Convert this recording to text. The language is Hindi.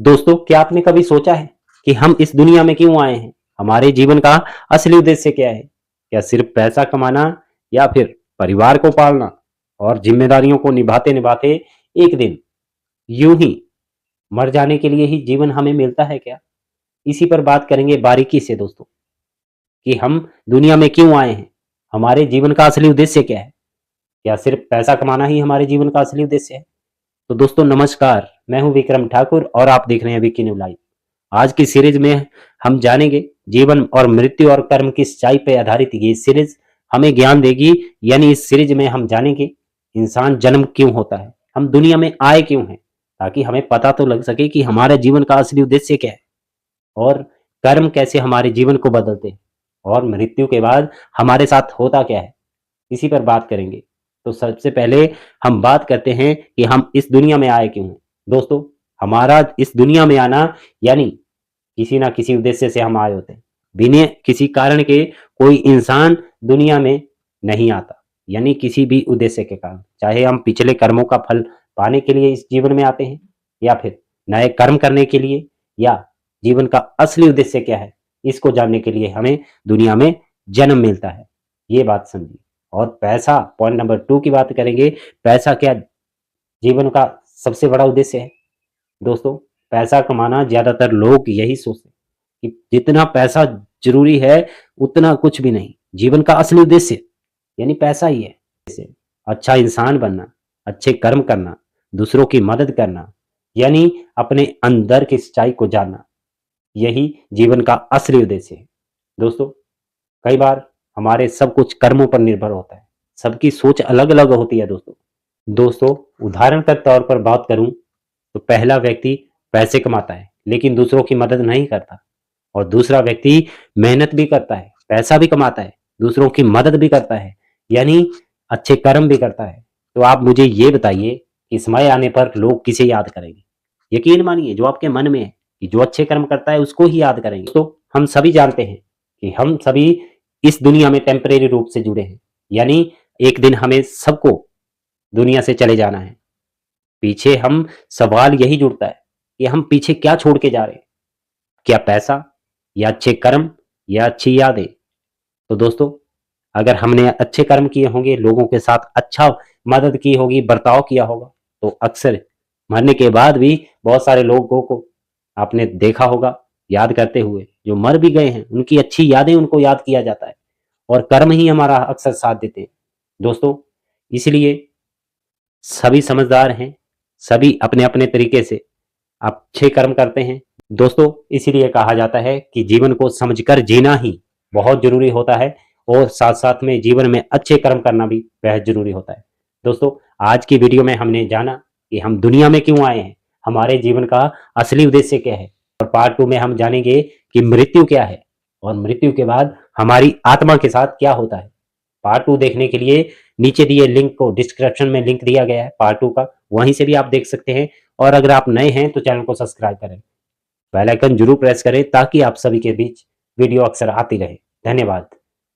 दोस्तों, क्या आपने कभी सोचा है कि हम इस दुनिया में क्यों आए हैं? हमारे जीवन का असली उद्देश्य क्या है? क्या सिर्फ पैसा कमाना या फिर परिवार को पालना और जिम्मेदारियों को निभाते निभाते एक दिन यूं ही मर जाने के लिए ही जीवन हमें मिलता है क्या? इसी पर बात करेंगे बारीकी से दोस्तों, कि हम दुनिया में क्यों आए हैं? हमारे जीवन का असली उद्देश्य क्या है? क्या सिर्फ पैसा कमाना ही हमारे जीवन का असली उद्देश्य है? तो दोस्तों नमस्कार, मैं हूं विक्रम ठाकुर और आप देख रहे हैं विकी न्यू लाइव। आज की सीरीज में हम जानेंगे जीवन और मृत्यु और कर्म की सच्चाई पर आधारित ये सीरीज हमें ज्ञान देगी। यानी इस सीरीज में हम जानेंगे इंसान जन्म क्यों होता है, हम दुनिया में आए क्यों हैं, ताकि हमें पता तो लग सके कि हमारे जीवन का असली उद्देश्य क्या है और कर्म कैसे हमारे जीवन को बदलते हैं और मृत्यु के बाद हमारे साथ होता क्या है, इसी पर बात करेंगे। तो सबसे पहले हम बात करते हैं कि हम इस दुनिया में आए क्यों हैं। दोस्तों, हमारा इस दुनिया में आना यानी किसी ना किसी उद्देश्य से हम आए होते हैं। बिना किसी कारण के कोई इंसान दुनिया में नहीं आता, यानी किसी भी उद्देश्य के कारण, चाहे हम पिछले कर्मों का फल पाने के लिए इस जीवन में आते हैं या फिर नए कर्म करने के लिए, या जीवन का असली उद्देश्य क्या है इसको जानने के लिए हमें दुनिया में जन्म मिलता है। ये बात समझिए। और पैसा, पॉइंट नंबर 2 की बात करेंगे। पैसा क्या जीवन का सबसे बड़ा उद्देश्य है? दोस्तों, पैसा कमाना ज्यादातर लोग यही सोचते हैं कि जितना पैसा जरूरी है उतना कुछ भी नहीं। जीवन का असली उद्देश्य यानी पैसा ही है। जैसे अच्छा इंसान बनना, अच्छे कर्म करना, दूसरों की मदद करना, यानी अपने अंदर की सच्चाई को जानना, यही जीवन का असली उद्देश्य है। दोस्तों, कई बार हमारे सब कुछ कर्मों पर निर्भर होता है। सबकी सोच अलग अलग होती है दोस्तों, उदाहरण के तौर पर बात करूं तो पहला व्यक्ति पैसे कमाता है लेकिन दूसरों की मदद नहीं करता, और दूसरा व्यक्ति मेहनत भी करता है, पैसा भी कमाता है, दूसरों की मदद भी करता है, यानी अच्छे कर्म भी करता है। तो आप मुझे ये बताइए कि समय आने पर लोग किसे याद करेंगे? यकीन मानिए जो आपके मन में है कि जो अच्छे कर्म करता है उसको ही याद करेंगे। तो हम सभी जानते हैं कि हम सभी इस दुनिया में टेम्परेरी रूप से जुड़े हैं, यानी एक दिन हमें सबको दुनिया से चले जाना है। पीछे हम सवाल यही जुड़ता है कि हम पीछे क्या छोड़ के जा रहे हैं? क्या पैसा, या अच्छे कर्म, या अच्छी यादें? तो दोस्तों, अगर हमने अच्छे कर्म किए होंगे, लोगों के साथ अच्छा मदद की होगी, बर्ताव किया होगा, तो अक्सर मरने के बाद भी बहुत सारे लोगों को आपने देखा होगा याद करते हुए, जो मर भी गए हैं उनकी अच्छी यादें उनको याद किया जाता है, और कर्म ही हमारा अक्सर साथ देते हैं। दोस्तों, इसलिए सभी समझदार हैं, सभी अपने अपने तरीके से अच्छे कर्म करते हैं। दोस्तों, इसीलिए कहा जाता है कि जीवन को समझकर जीना ही बहुत जरूरी होता है, और साथ साथ में जीवन में अच्छे कर्म करना भी बेहद जरूरी होता है। दोस्तों, आज की वीडियो में हमने जाना कि हम दुनिया में क्यों आए हैं, हमारे जीवन का असली उद्देश्य क्या है, और पार्ट 2 में हम जानेंगे कि मृत्यु क्या है और मृत्यु के बाद हमारी आत्मा के साथ क्या होता है। पार्ट 2 देखने के लिए नीचे दिए लिंक को, डिस्क्रिप्शन में लिंक दिया गया है पार्ट 2 का, वहीं से भी आप देख सकते हैं। और अगर आप नए हैं तो चैनल को सब्सक्राइब करें, बेल आइकन जरूर प्रेस करें ताकि आप सभी के बीच वीडियो अक्सर आती रहे। धन्यवाद।